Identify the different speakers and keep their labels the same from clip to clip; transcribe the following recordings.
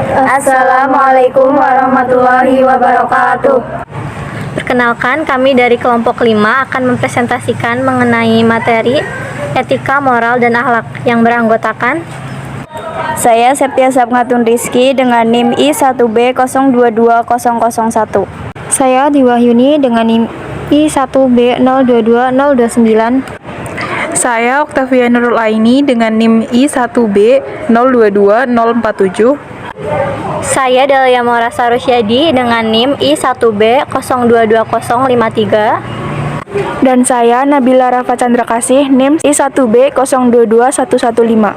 Speaker 1: Assalamualaikum warahmatullahi wabarakatuh.
Speaker 2: Perkenalkan, kami dari kelompok 5 akan mempresentasikan mengenai materi etika, moral, dan akhlak yang beranggotakan
Speaker 1: Saya Septia Sapngatun Rizky dengan NIM I1B022001.
Speaker 3: Saya Diwahyuni dengan NIM I1B022029.
Speaker 4: Saya Oktavia Nurul Aini dengan NIM I1B022047.
Speaker 2: Saya Dalia Mora Sarusyadi dengan NIM I1B022053.
Speaker 3: Dan saya Nabila Rafa Chandra Kasih NIM I1B022115.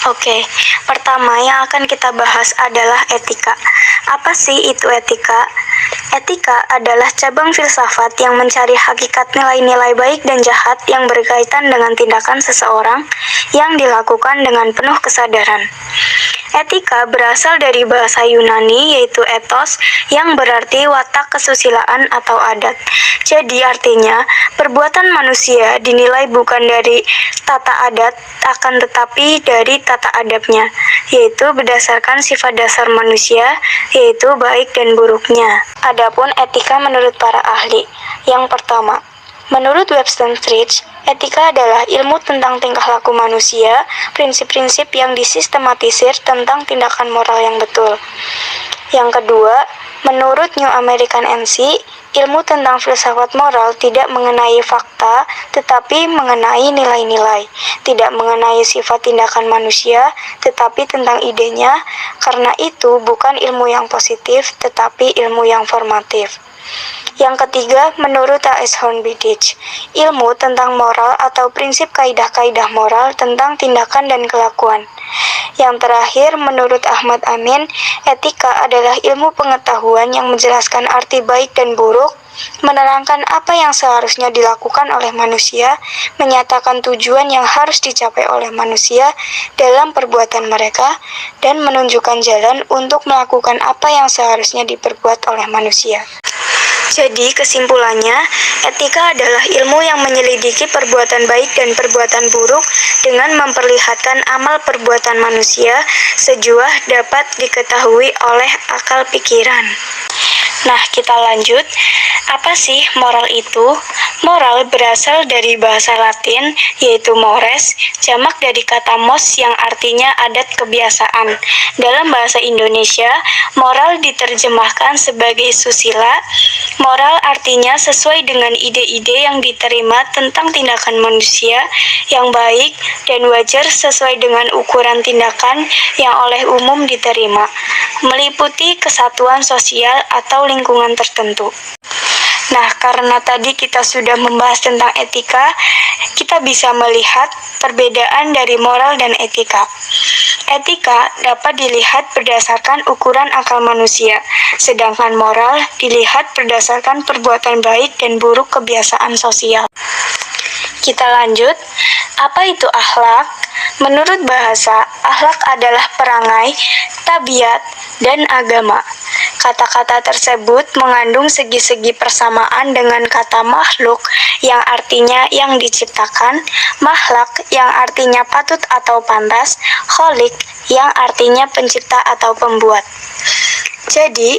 Speaker 5: Oke, pertama yang akan kita bahas adalah etika. Apa sih itu etika? Etika adalah cabang filsafat yang mencari hakikat nilai-nilai baik dan jahat yang berkaitan dengan tindakan seseorang yang dilakukan dengan penuh kesadaran. Etika berasal dari bahasa Yunani yaitu ethos yang berarti watak kesusilaan atau adat. Jadi artinya perbuatan manusia dinilai bukan dari tata adat akan tetapi dari tata adabnya, yaitu berdasarkan sifat dasar manusia yaitu baik dan buruknya. Adapun etika menurut para ahli, yang pertama, menurut Webster Street, etika adalah ilmu tentang tingkah laku manusia, prinsip-prinsip yang disistematisir tentang tindakan moral yang betul. Yang kedua, menurut New American MC, ilmu tentang filsafat moral tidak mengenai fakta, tetapi mengenai nilai-nilai. Tidak mengenai sifat tindakan manusia, tetapi tentang idenya, karena itu bukan ilmu yang positif, tetapi ilmu yang formatif. Yang ketiga, menurut A.S. Hornby-Ditch, ilmu tentang moral atau prinsip kaidah-kaidah moral tentang tindakan dan kelakuan. Yang terakhir, menurut Ahmad Amin, etika adalah ilmu pengetahuan yang menjelaskan arti baik dan buruk, menerangkan apa yang seharusnya dilakukan oleh manusia, menyatakan tujuan yang harus dicapai oleh manusia dalam perbuatan mereka, dan menunjukkan jalan untuk melakukan apa yang seharusnya diperbuat oleh manusia. Jadi kesimpulannya, etika adalah ilmu yang menyelidiki perbuatan baik dan perbuatan buruk dengan memperlihatkan amal perbuatan manusia sejauh dapat diketahui oleh akal pikiran. Nah, kita lanjut. Apa sih moral itu? Moral berasal dari bahasa Latin, yaitu mores, jamak dari kata mos yang artinya adat kebiasaan. Dalam bahasa Indonesia, moral diterjemahkan sebagai susila. Moral artinya sesuai dengan ide-ide yang diterima tentang tindakan manusia yang baik dan wajar sesuai dengan ukuran tindakan yang oleh umum diterima, meliputi kesatuan sosial atau lingkungan tertentu. Nah, karena tadi kita sudah membahas tentang etika, kita bisa melihat perbedaan dari moral dan etika. Etika dapat dilihat berdasarkan ukuran akal manusia, sedangkan moral dilihat berdasarkan perbuatan baik dan buruk kebiasaan sosial. Kita lanjut. Apa itu akhlak? Menurut bahasa, akhlak adalah perangai, tabiat, dan agama. Kata-kata tersebut mengandung segi-segi persamaan dengan kata makhluk yang artinya yang diciptakan, makhluk yang artinya patut atau pantas, kholik yang artinya pencipta atau pembuat. Jadi,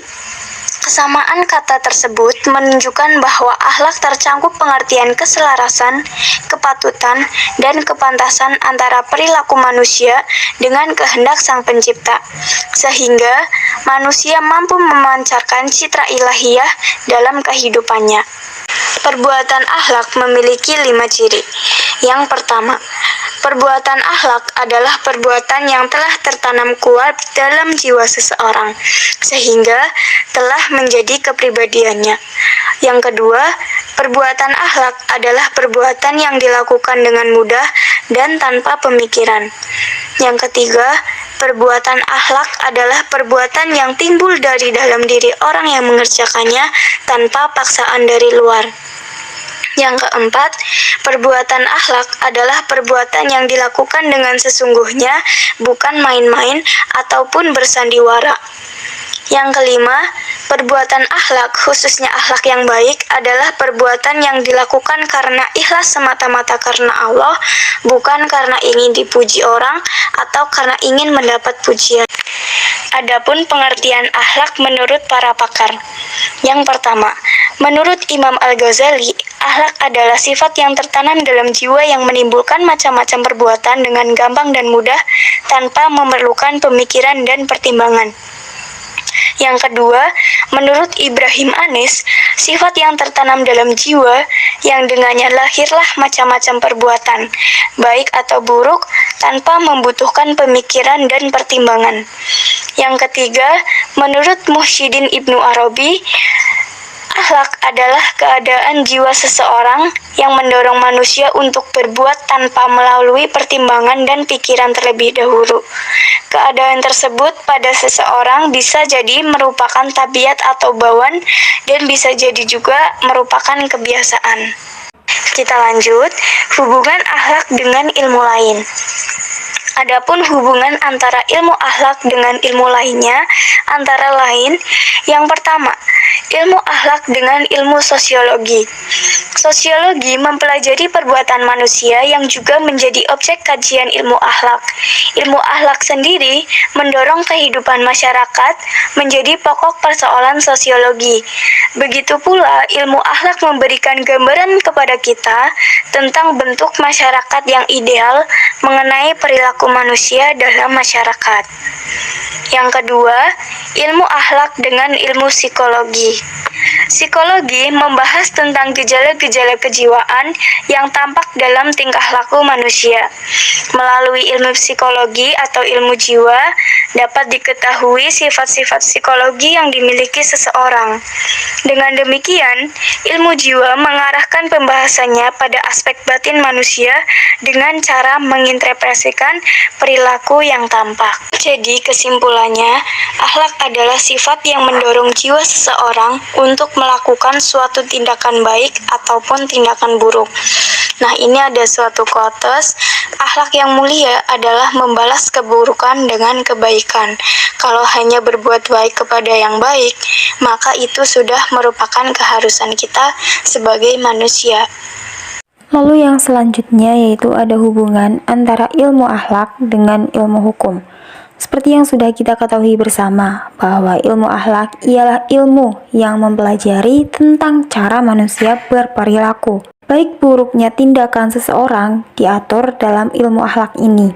Speaker 5: kesamaan kata tersebut menunjukkan bahwa akhlak tercakup pengertian keselarasan, kepatutan, dan kepantasan antara perilaku manusia dengan kehendak Sang Pencipta, sehingga manusia mampu memancarkan citra ilahiyah dalam kehidupannya. Perbuatan akhlak memiliki 5 ciri. Yang pertama, perbuatan akhlak adalah perbuatan yang telah tertanam kuat dalam jiwa seseorang, sehingga telah menjadi kepribadiannya. Yang kedua, perbuatan akhlak adalah perbuatan yang dilakukan dengan mudah dan tanpa pemikiran. Yang ketiga, perbuatan akhlak adalah perbuatan yang timbul dari dalam diri orang yang mengerjakannya tanpa paksaan dari luar. Yang keempat, perbuatan akhlak adalah perbuatan yang dilakukan dengan sesungguhnya, bukan main-main ataupun bersandiwara. Yang kelima, Perbuatan akhlak, khususnya akhlak yang baik, adalah perbuatan yang dilakukan karena ikhlas semata-mata karena Allah, bukan karena ingin dipuji orang atau karena ingin mendapat pujian. Adapun pengertian akhlak menurut para pakar. Yang pertama, menurut Imam Al-Ghazali, akhlak adalah sifat yang tertanam dalam jiwa yang menimbulkan macam-macam perbuatan dengan gampang dan mudah tanpa memerlukan pemikiran dan pertimbangan. Yang kedua, menurut Ibrahim Anis, sifat yang tertanam dalam jiwa yang dengannya lahirlah macam-macam perbuatan, baik atau buruk, tanpa membutuhkan pemikiran dan pertimbangan. Yang ketiga, menurut Muhyiddin Ibnu Arabi, akhlak adalah keadaan jiwa seseorang yang mendorong manusia untuk berbuat tanpa melalui pertimbangan dan pikiran terlebih dahulu. Keadaan tersebut pada seseorang bisa jadi merupakan tabiat atau bawaan dan bisa jadi juga merupakan kebiasaan. Kita lanjut, hubungan akhlak dengan ilmu lain. Adapun hubungan antara ilmu akhlak dengan ilmu lainnya, antara lain, yang pertama, ilmu akhlak dengan ilmu sosiologi. Sosiologi mempelajari perbuatan manusia yang juga menjadi objek kajian ilmu akhlak. Ilmu akhlak sendiri mendorong kehidupan masyarakat menjadi pokok persoalan sosiologi. Begitu pula ilmu akhlak memberikan gambaran kepada kita tentang bentuk masyarakat yang ideal mengenai perilaku manusia dalam masyarakat. Yang kedua, ilmu akhlak dengan ilmu psikologi. Psikologi membahas tentang gejala-gejala kejiwaan yang tampak dalam tingkah laku manusia. Melalui ilmu psikologi atau ilmu jiwa, dapat diketahui sifat-sifat psikologi yang dimiliki seseorang. Dengan demikian, ilmu jiwa mengarahkan pembahasannya pada aspek batin manusia dengan cara menginterpretasikan perilaku yang tampak. Jadi, kesimpulannya, akhlak adalah sifat yang mendorong jiwa seseorang untuk melakukan suatu tindakan baik ataupun tindakan buruk. Nah, ini ada suatu quotes, akhlak yang mulia adalah membalas keburukan dengan kebaikan. Kalau hanya berbuat baik kepada yang baik, maka itu sudah merupakan keharusan kita sebagai manusia.
Speaker 3: Lalu yang selanjutnya yaitu ada hubungan antara ilmu akhlak dengan ilmu hukum. Seperti yang sudah kita ketahui bersama, bahwa ilmu akhlak ialah ilmu yang mempelajari tentang cara manusia berperilaku. Baik buruknya tindakan seseorang diatur dalam ilmu akhlak ini.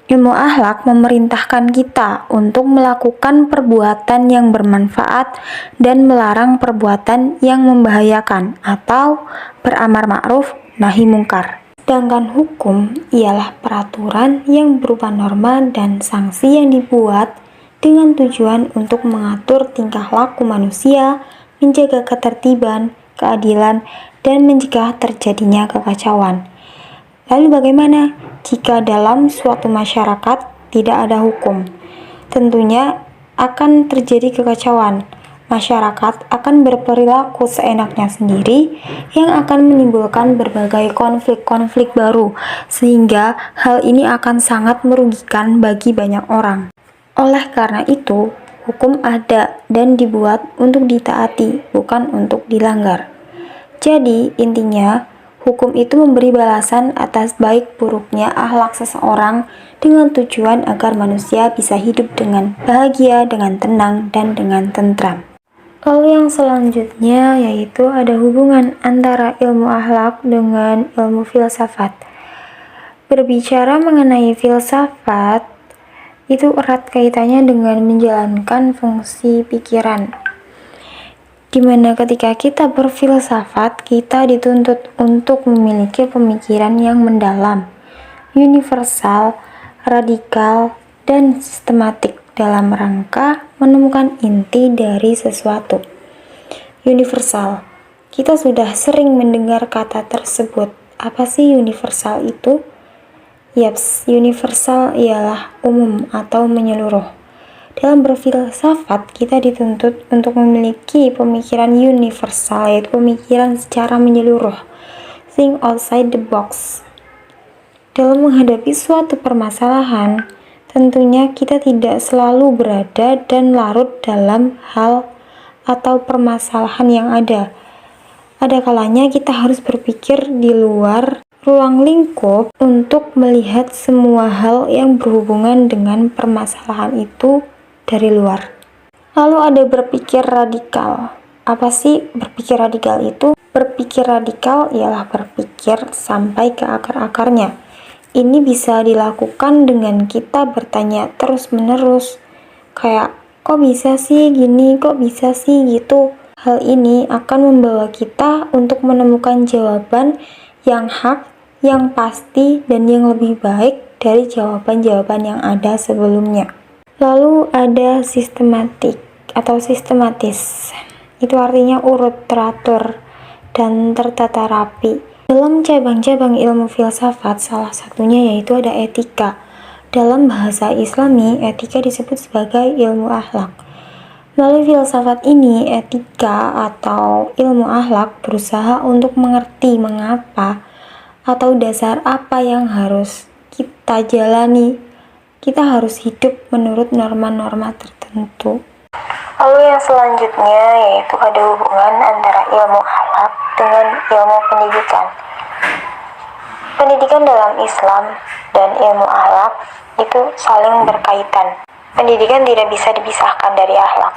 Speaker 3: Ilmu akhlak memerintahkan kita untuk melakukan perbuatan yang bermanfaat dan melarang perbuatan yang membahayakan atau beramar ma'ruf nahi mungkar. Sedangkan hukum ialah peraturan yang berupa norma dan sanksi yang dibuat dengan tujuan untuk mengatur tingkah laku manusia, menjaga ketertiban, keadilan, dan mencegah terjadinya kekacauan. Lalu bagaimana jika dalam suatu masyarakat tidak ada hukum? Tentunya akan terjadi kekacauan. Masyarakat akan berperilaku seenaknya sendiri yang akan menimbulkan berbagai konflik-konflik baru, sehingga hal ini akan sangat merugikan bagi banyak orang. Oleh karena itu, hukum ada dan dibuat untuk ditaati, bukan untuk dilanggar. Jadi, intinya, hukum itu memberi balasan atas baik buruknya akhlak seseorang dengan tujuan agar manusia bisa hidup dengan bahagia, dengan tenang, dan dengan tentram. Lalu yang selanjutnya yaitu ada hubungan antara ilmu akhlak dengan ilmu filsafat. Berbicara mengenai filsafat, itu erat kaitannya dengan menjalankan fungsi pikiran. Dimana ketika kita berfilsafat, kita dituntut untuk memiliki pemikiran yang mendalam, universal, radikal, dan sistematik dalam rangka menemukan inti dari sesuatu. Universal. Kita sudah sering mendengar kata tersebut. Apa sih universal itu? Yaps, universal ialah umum atau menyeluruh. Dalam berfilsafat, kita dituntut untuk memiliki pemikiran universal, yaitu pemikiran secara menyeluruh. Think outside the box. Dalam menghadapi suatu permasalahan, tentunya kita tidak selalu berada dan larut dalam hal atau permasalahan yang ada. Ada kalanya kita harus berpikir di luar ruang lingkup untuk melihat semua hal yang berhubungan dengan permasalahan itu dari luar. Lalu ada berpikir radikal. Apa sih berpikir radikal itu? Berpikir radikal ialah berpikir sampai ke akar-akarnya. Ini bisa dilakukan dengan kita bertanya terus-menerus. Kayak, kok bisa sih gini, kok bisa sih gitu. Hal ini akan membawa kita untuk menemukan jawaban yang hak, yang pasti, dan yang lebih baik dari jawaban-jawaban yang ada sebelumnya. Lalu ada sistematik atau sistematis. Itu artinya urut, teratur, dan tertata rapi. Dalam cabang-cabang ilmu filsafat, salah satunya yaitu ada etika. Dalam bahasa Islami, etika disebut sebagai ilmu akhlak. Melalui filsafat ini, etika atau ilmu akhlak berusaha untuk mengerti mengapa atau dasar apa yang harus kita jalani. Kita harus hidup menurut norma-norma tertentu. Lalu yang selanjutnya yaitu ada hubungan antara ilmu akhlak dengan ilmu pendidikan. Pendidikan dalam Islam dan ilmu akhlak itu saling berkaitan. Pendidikan tidak bisa dipisahkan dari akhlak.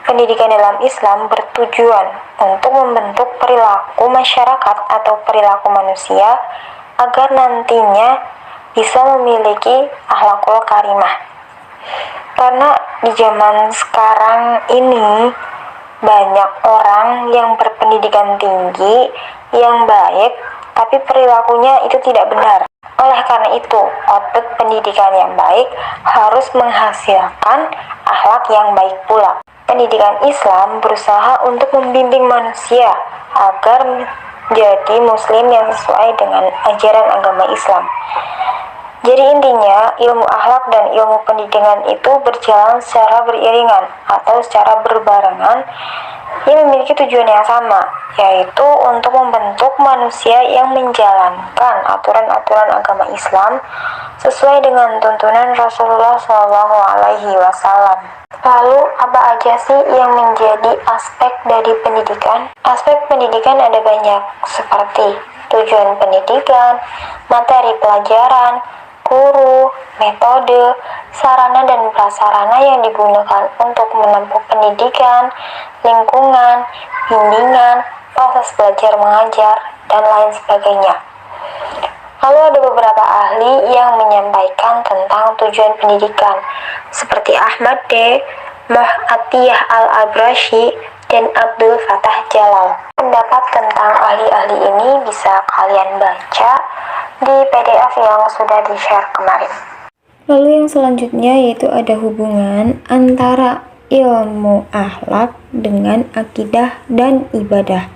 Speaker 3: Pendidikan dalam Islam bertujuan untuk membentuk perilaku masyarakat atau perilaku manusia agar nantinya bisa memiliki akhlakul karimah. Karena di zaman sekarang ini banyak orang yang berpendidikan tinggi, yang baik, tapi perilakunya itu tidak benar. Oleh karena itu, output pendidikan yang baik harus menghasilkan akhlak yang baik pula. Pendidikan Islam berusaha untuk membimbing manusia agar menjadi muslim yang sesuai dengan ajaran agama Islam. Jadi intinya, ilmu akhlak dan ilmu pendidikan itu berjalan secara beriringan atau secara berbarengan yang memiliki tujuan yang sama, yaitu untuk membentuk manusia yang menjalankan aturan-aturan agama Islam sesuai dengan tuntunan Rasulullah SAW. Lalu, apa aja sih yang menjadi aspek dari pendidikan? Aspek pendidikan ada banyak, seperti tujuan pendidikan, materi pelajaran, guru, metode, sarana dan prasarana yang digunakan untuk menempuh pendidikan, lingkungan, bimbingan, proses belajar mengajar, dan lain sebagainya. Lalu ada beberapa ahli yang menyampaikan tentang tujuan pendidikan, seperti Ahmad D. Atiyah Al-Abrashi dan Abdul Fattah Jalal. Pendapat tentang ahli-ahli ini bisa kalian baca di PDF yang sudah di-share kemarin. Lalu yang selanjutnya yaitu ada hubungan antara ilmu akhlak dengan akidah dan ibadah.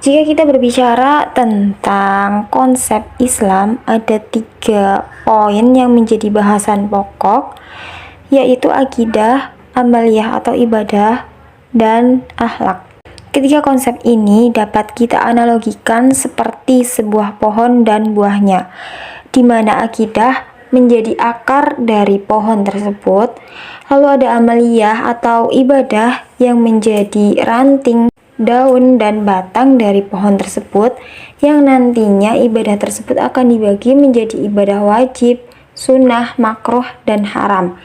Speaker 3: Jika kita berbicara tentang konsep Islam, ada 3 poin yang menjadi bahasan pokok, yaitu akidah, amaliyah atau ibadah, dan akhlak. Ketiga konsep ini dapat kita analogikan seperti sebuah pohon dan buahnya, di mana akidah menjadi akar dari pohon tersebut, lalu ada amaliyah atau ibadah yang menjadi ranting, daun, dan batang dari pohon tersebut, yang nantinya ibadah tersebut akan dibagi menjadi ibadah wajib, sunnah, makruh, dan haram.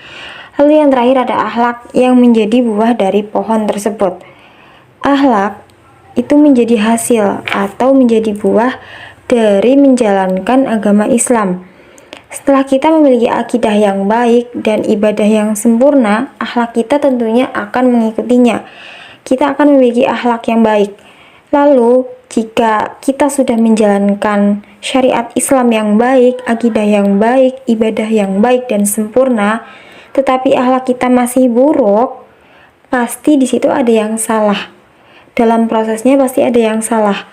Speaker 3: Lalu yang terakhir ada akhlak yang menjadi buah dari pohon tersebut. Akhlak itu menjadi hasil atau menjadi buah dari menjalankan agama Islam. Setelah kita memiliki akidah yang baik dan ibadah yang sempurna, akhlak kita tentunya akan mengikutinya. Kita akan memiliki akhlak yang baik. Lalu, jika kita sudah menjalankan syariat Islam yang baik, akidah yang baik, ibadah yang baik dan sempurna, tetapi akhlak kita masih buruk, pasti di situ ada yang salah. Dalam prosesnya pasti ada yang salah.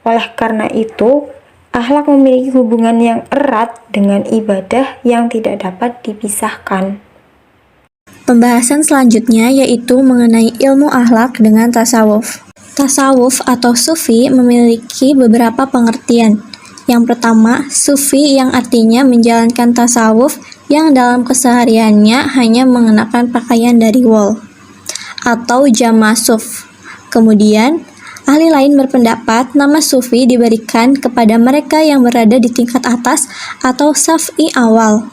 Speaker 3: Oleh karena itu, akhlak memiliki hubungan yang erat dengan ibadah yang tidak dapat dipisahkan.
Speaker 2: Pembahasan selanjutnya yaitu mengenai ilmu akhlak dengan tasawuf. Tasawuf atau sufi memiliki beberapa pengertian. Yang pertama, sufi yang artinya menjalankan tasawuf yang dalam kesehariannya hanya mengenakan pakaian dari wol. atau jama' suf. Kemudian, ahli lain berpendapat nama sufi diberikan kepada mereka yang berada di tingkat atas atau saf'i awal.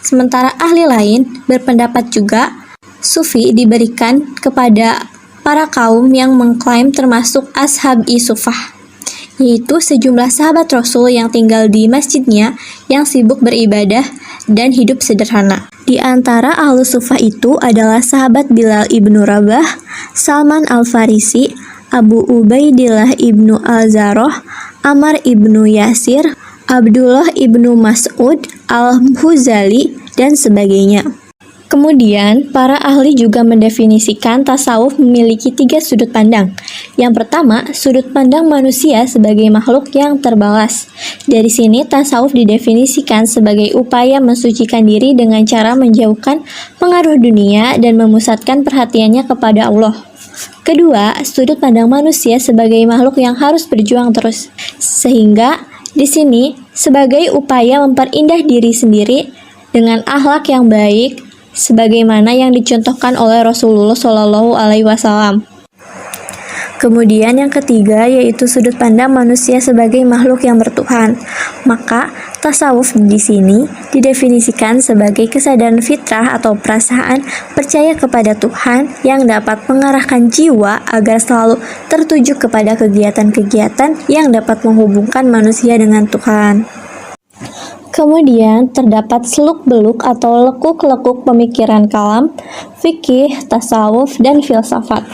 Speaker 2: Sementara ahli lain berpendapat juga sufi diberikan kepada para kaum yang mengklaim termasuk ashabi sufah, yaitu sejumlah sahabat Rasul yang tinggal di masjidnya yang sibuk beribadah dan hidup sederhana. Di antara ahlu sufah itu adalah sahabat Bilal ibnu Rabah, Salman al-Farisi, Abu Ubaidillah ibnu al-Zarrah, Ammar ibnu Yasir, Abdullah ibnu Mas'ud, al-Huzali, dan sebagainya. Kemudian, para ahli juga mendefinisikan tasawuf memiliki 3 sudut pandang. Yang pertama, sudut pandang manusia sebagai makhluk yang terbalas. Dari sini, tasawuf didefinisikan sebagai upaya mensucikan diri dengan cara menjauhkan pengaruh dunia dan memusatkan perhatiannya kepada Allah. Kedua, sudut pandang manusia sebagai makhluk yang harus berjuang terus. Sehingga, di sini, sebagai upaya memperindah diri sendiri dengan akhlak yang baik, sebagaimana yang dicontohkan oleh Rasulullah SAW. Kemudian yang ketiga yaitu sudut pandang manusia sebagai makhluk yang bertuhan. Maka tasawuf di sini didefinisikan sebagai kesadaran fitrah atau perasaan percaya kepada Tuhan yang dapat mengarahkan jiwa agar selalu tertuju kepada kegiatan-kegiatan yang dapat menghubungkan manusia dengan Tuhan. Kemudian terdapat seluk-beluk atau lekuk-lekuk pemikiran kalam, fikih, tasawuf, dan filsafat.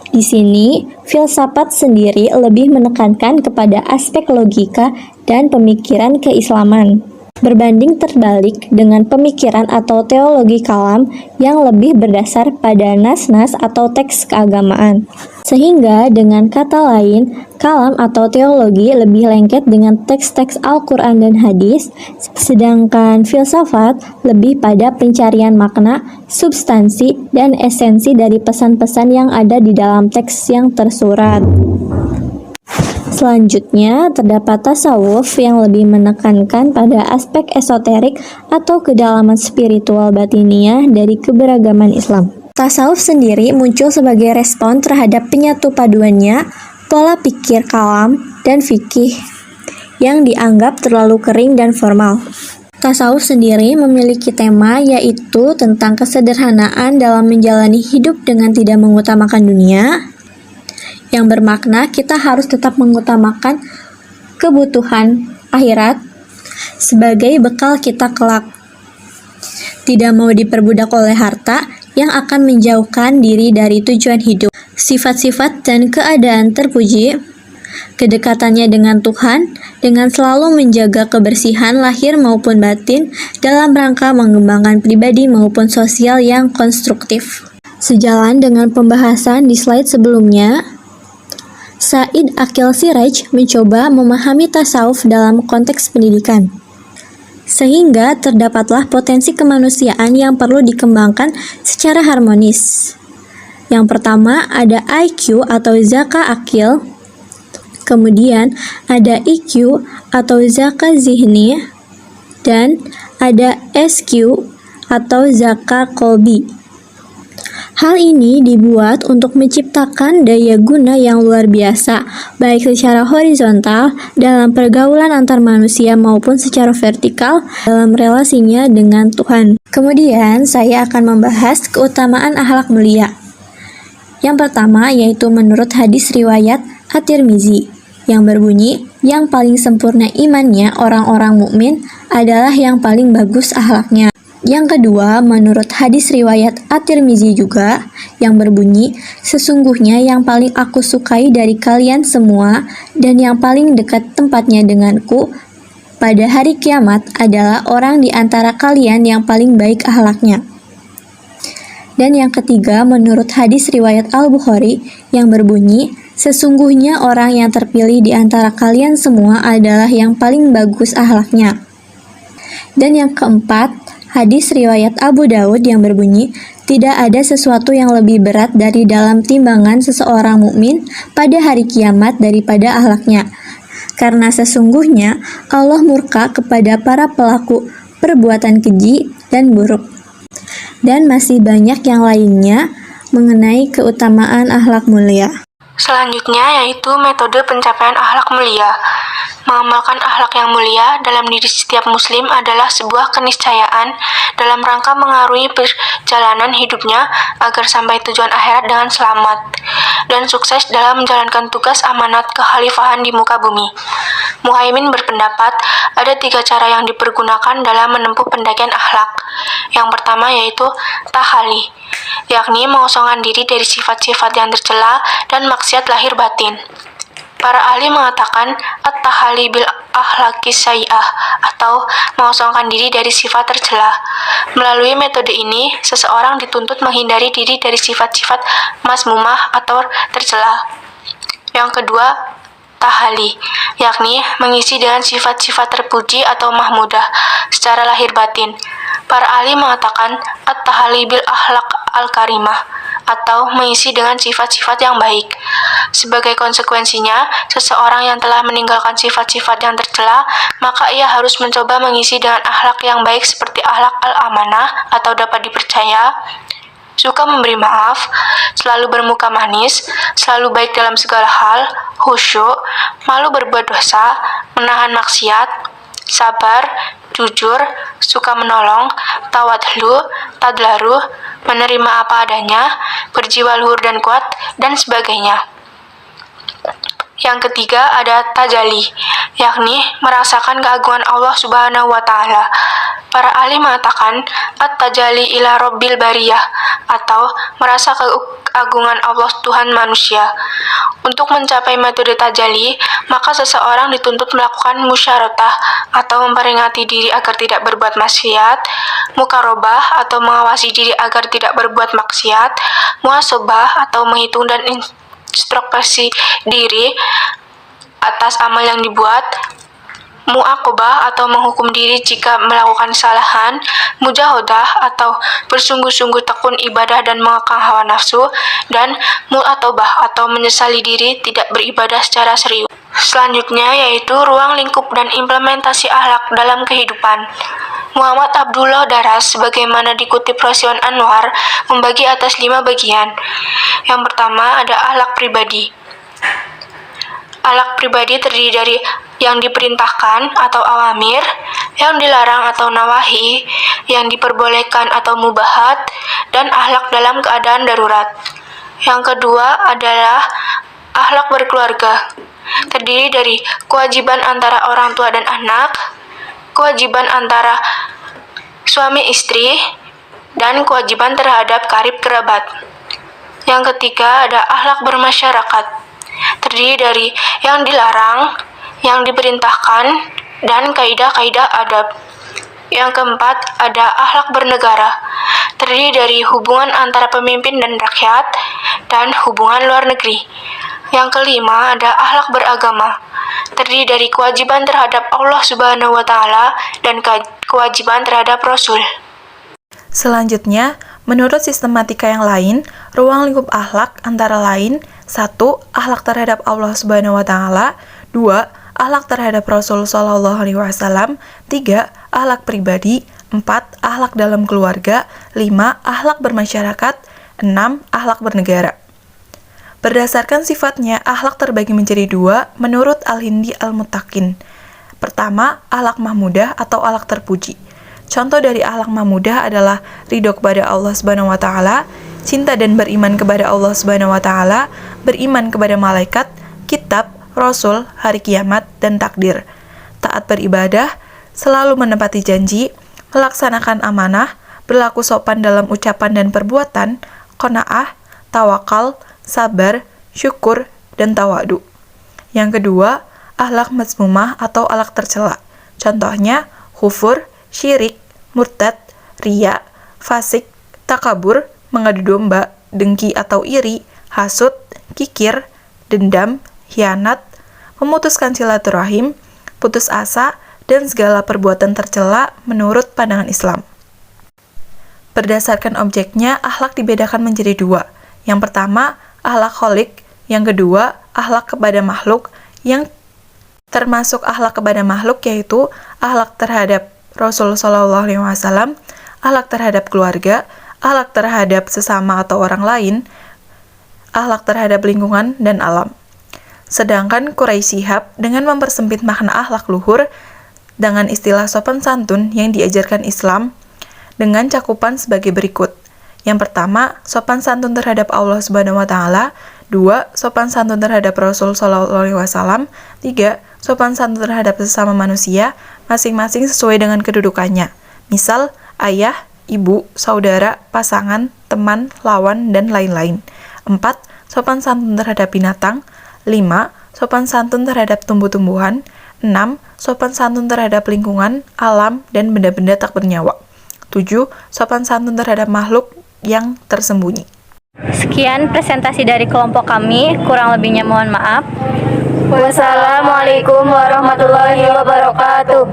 Speaker 2: Di sini, filsafat sendiri lebih menekankan kepada aspek logika dan pemikiran keislaman, berbanding terbalik dengan pemikiran atau teologi kalam yang lebih berdasar pada nas-nas atau teks keagamaan. Sehingga dengan kata lain, kalam atau teologi lebih lengket dengan teks-teks Al-Quran dan hadis, sedangkan filsafat lebih pada pencarian makna, substansi, dan esensi dari pesan-pesan yang ada di dalam teks yang tersurat. Selanjutnya, terdapat tasawuf yang lebih menekankan pada aspek esoterik atau kedalaman spiritual batiniah dari keberagaman Islam. Tasawuf sendiri muncul sebagai respon terhadap penyatu paduannya pola pikir kalam dan fikih yang dianggap terlalu kering dan formal. Tasawuf sendiri memiliki tema yaitu tentang kesederhanaan dalam menjalani hidup dengan tidak mengutamakan dunia, yang bermakna kita harus tetap mengutamakan kebutuhan akhirat sebagai bekal kita kelak. Tidak mau diperbudak oleh harta yang akan menjauhkan diri dari tujuan hidup. Sifat-sifat dan keadaan terpuji, kedekatannya dengan Tuhan, dengan selalu menjaga kebersihan lahir maupun batin dalam rangka mengembangkan pribadi maupun sosial yang konstruktif. Sejalan dengan pembahasan di slide sebelumnya, Said Aqil Siraj mencoba memahami tasawuf dalam konteks pendidikan. Sehingga terdapatlah potensi kemanusiaan yang perlu dikembangkan secara harmonis. Yang pertama ada IQ atau zaka akil, kemudian ada EQ atau zaka zihni, dan ada SQ atau zaka kolbi. Hal ini dibuat untuk menciptakan daya guna yang luar biasa, baik secara horizontal dalam pergaulan antar manusia maupun secara vertikal dalam relasinya dengan Tuhan. Kemudian, saya akan membahas keutamaan akhlak mulia. Yang pertama yaitu menurut hadis riwayat At-Tirmizi yang berbunyi, yang paling sempurna imannya orang-orang mukmin adalah yang paling bagus akhlaknya. Yang kedua, menurut hadis riwayat At-Tirmizi juga, yang berbunyi, sesungguhnya yang paling aku sukai dari kalian semua dan yang paling dekat tempatnya denganku pada hari kiamat adalah orang di antara kalian yang paling baik akhlaknya. Dan yang ketiga, menurut hadis riwayat Al-Bukhari, yang berbunyi, sesungguhnya orang yang terpilih di antara kalian semua adalah yang paling bagus akhlaknya. Dan yang keempat, hadis riwayat Abu Daud yang berbunyi, tidak ada sesuatu yang lebih berat dari dalam timbangan seseorang mukmin pada hari kiamat daripada akhlaknya. Karena sesungguhnya Allah murka kepada para pelaku perbuatan keji dan buruk. Dan masih banyak yang lainnya mengenai keutamaan akhlak mulia.
Speaker 5: Selanjutnya yaitu metode pencapaian akhlak mulia. Mengamalkan akhlak yang mulia dalam diri setiap muslim adalah sebuah keniscayaan dalam rangka mengaruhi perjalanan hidupnya agar sampai tujuan akhirat dengan selamat dan sukses dalam menjalankan tugas amanat kekhalifahan di muka bumi. Muhaimin berpendapat ada 3 cara yang dipergunakan dalam menempuh pendakian akhlak. Yang pertama yaitu tahali, yakni mengosongkan diri dari sifat-sifat yang tercela dan maksiat lahir batin. Para ahli mengatakan at-tahali bil akhlaqi sayyi'ah atau mengosongkan diri dari sifat tercela. Melalui metode ini, seseorang dituntut menghindari diri dari sifat-sifat mazmumah atau tercela. Yang kedua, tahali, yakni mengisi dengan sifat-sifat terpuji atau mahmudah secara lahir batin. Para ahli mengatakan at-tahali bil akhlaq al-karimah atau mengisi dengan sifat-sifat yang baik. Sebagai konsekuensinya, seseorang yang telah meninggalkan sifat-sifat yang tercela, maka ia harus mencoba mengisi dengan akhlak yang baik seperti akhlak al-amanah atau dapat dipercaya, suka memberi maaf, selalu bermuka manis, selalu baik dalam segala hal, khusyuk, malu berbuat dosa, menahan maksiat, sabar, jujur, suka menolong, tawadhu, tadlaru, menerima apa adanya, berjiwa luhur dan kuat, dan sebagainya. Yang ketiga ada tajalli, yakni merasakan keagungan Allah Subhanahu wa Ta'ala. Para ahli mengatakan at-tajalli ila rabbil bariyah atau merasa keagungan Allah Tuhan manusia. Untuk mencapai metode tajalli, maka seseorang dituntut melakukan musyaratah atau memperingati diri agar tidak berbuat maksiat, mukarobah atau mengawasi diri agar tidak berbuat maksiat, muhasabah atau menghitung dan introspeksi diri atas amal yang dibuat, mu'aqobah atau menghukum diri jika melakukan kesalahan, mujahadah atau bersungguh-sungguh tekun ibadah dan mengekang hawa nafsu, dan mu'atobah atau menyesali diri tidak beribadah secara serius. Selanjutnya yaitu ruang lingkup dan implementasi akhlak dalam kehidupan. Muhammad Abdullah Daras sebagaimana dikutip Rosion Anwar membagi atas 5 bagian. Yang pertama ada akhlak pribadi. Akhlak pribadi terdiri dari yang diperintahkan atau awamir, yang dilarang atau nawahi, yang diperbolehkan atau mubahat, dan akhlak dalam keadaan darurat. Yang kedua adalah akhlak berkeluarga. Terdiri dari kewajiban antara orang tua dan anak, kewajiban antara suami istri, dan kewajiban terhadap karib kerabat. Yang ketiga ada akhlak bermasyarakat. Terdiri dari yang dilarang, yang diperintahkan, dan kaidah-kaidah adab. Yang keempat ada akhlak bernegara. Terdiri dari hubungan antara pemimpin dan rakyat, dan hubungan luar negeri. Yang kelima ada akhlak beragama. Terdiri dari kewajiban terhadap Allah Subhanahu wa Ta'ala dan kewajiban terhadap Rasul.
Speaker 4: Selanjutnya, menurut sistematika yang lain, ruang lingkup akhlak antara lain 1. Akhlak terhadap Allah Subhanahu wa Ta'ala, 2. Akhlak terhadap Rasul Shallallahu Alaihi Wasallam, 3. Akhlak pribadi, 4. Akhlak dalam keluarga, 5. Akhlak bermasyarakat, 6. Akhlak bernegara. Berdasarkan sifatnya, akhlak terbagi menjadi 2 menurut Al-Hindi Al-Muttaqin. Pertama, akhlak mahmudah atau akhlak terpuji. Contoh dari akhlak mahmudah adalah ridho kepada Allah Subhanahu wa Ta'ala, cinta dan beriman kepada Allah Subhanahu wa Ta'ala, beriman kepada malaikat, kitab, rasul, hari kiamat, dan takdir. Taat beribadah, selalu menepati janji, melaksanakan amanah, berlaku sopan dalam ucapan dan perbuatan, qanaah, tawakal, sabar, syukur, dan tawadu. Yang kedua, akhlak mazmumah atau akhlak tercela. Contohnya, kufur, syirik, murtad, riya, fasik, takabur, mengadu domba, dengki atau iri, hasud, kikir, dendam, khianat, memutuskan silaturahim, putus asa, dan segala perbuatan tercela menurut pandangan Islam. Berdasarkan objeknya, akhlak dibedakan menjadi 2. Yang pertama, akhlak kholik, yang kedua, akhlak kepada makhluk, yang termasuk akhlak kepada makhluk yaitu akhlak terhadap Rasul Shallallahu Alaihi Wasallam, akhlak terhadap keluarga, akhlak terhadap sesama atau orang lain, akhlak terhadap lingkungan dan alam. Sedangkan Quraisy Shihab dengan mempersempit makna akhlak luhur dengan istilah sopan santun yang diajarkan Islam dengan cakupan sebagai berikut. Yang pertama, sopan santun terhadap Allah Subhanahu wa taala. 2. Sopan santun terhadap Rasul sallallahu alaihi wasallam. 3. Sopan santun terhadap sesama manusia, masing-masing sesuai dengan kedudukannya. Misal, ayah, ibu, saudara, pasangan, teman, lawan, dan lain-lain. 4. Sopan santun terhadap binatang. 5. Sopan santun terhadap tumbuh-tumbuhan. 6. Sopan santun terhadap lingkungan, alam, dan benda-benda tak bernyawa. 7. Sopan santun terhadap makhluk yang tersembunyi.
Speaker 1: Sekian presentasi dari kelompok kami, kurang lebihnya mohon maaf.
Speaker 3: Wassalamualaikum warahmatullahi wabarakatuh.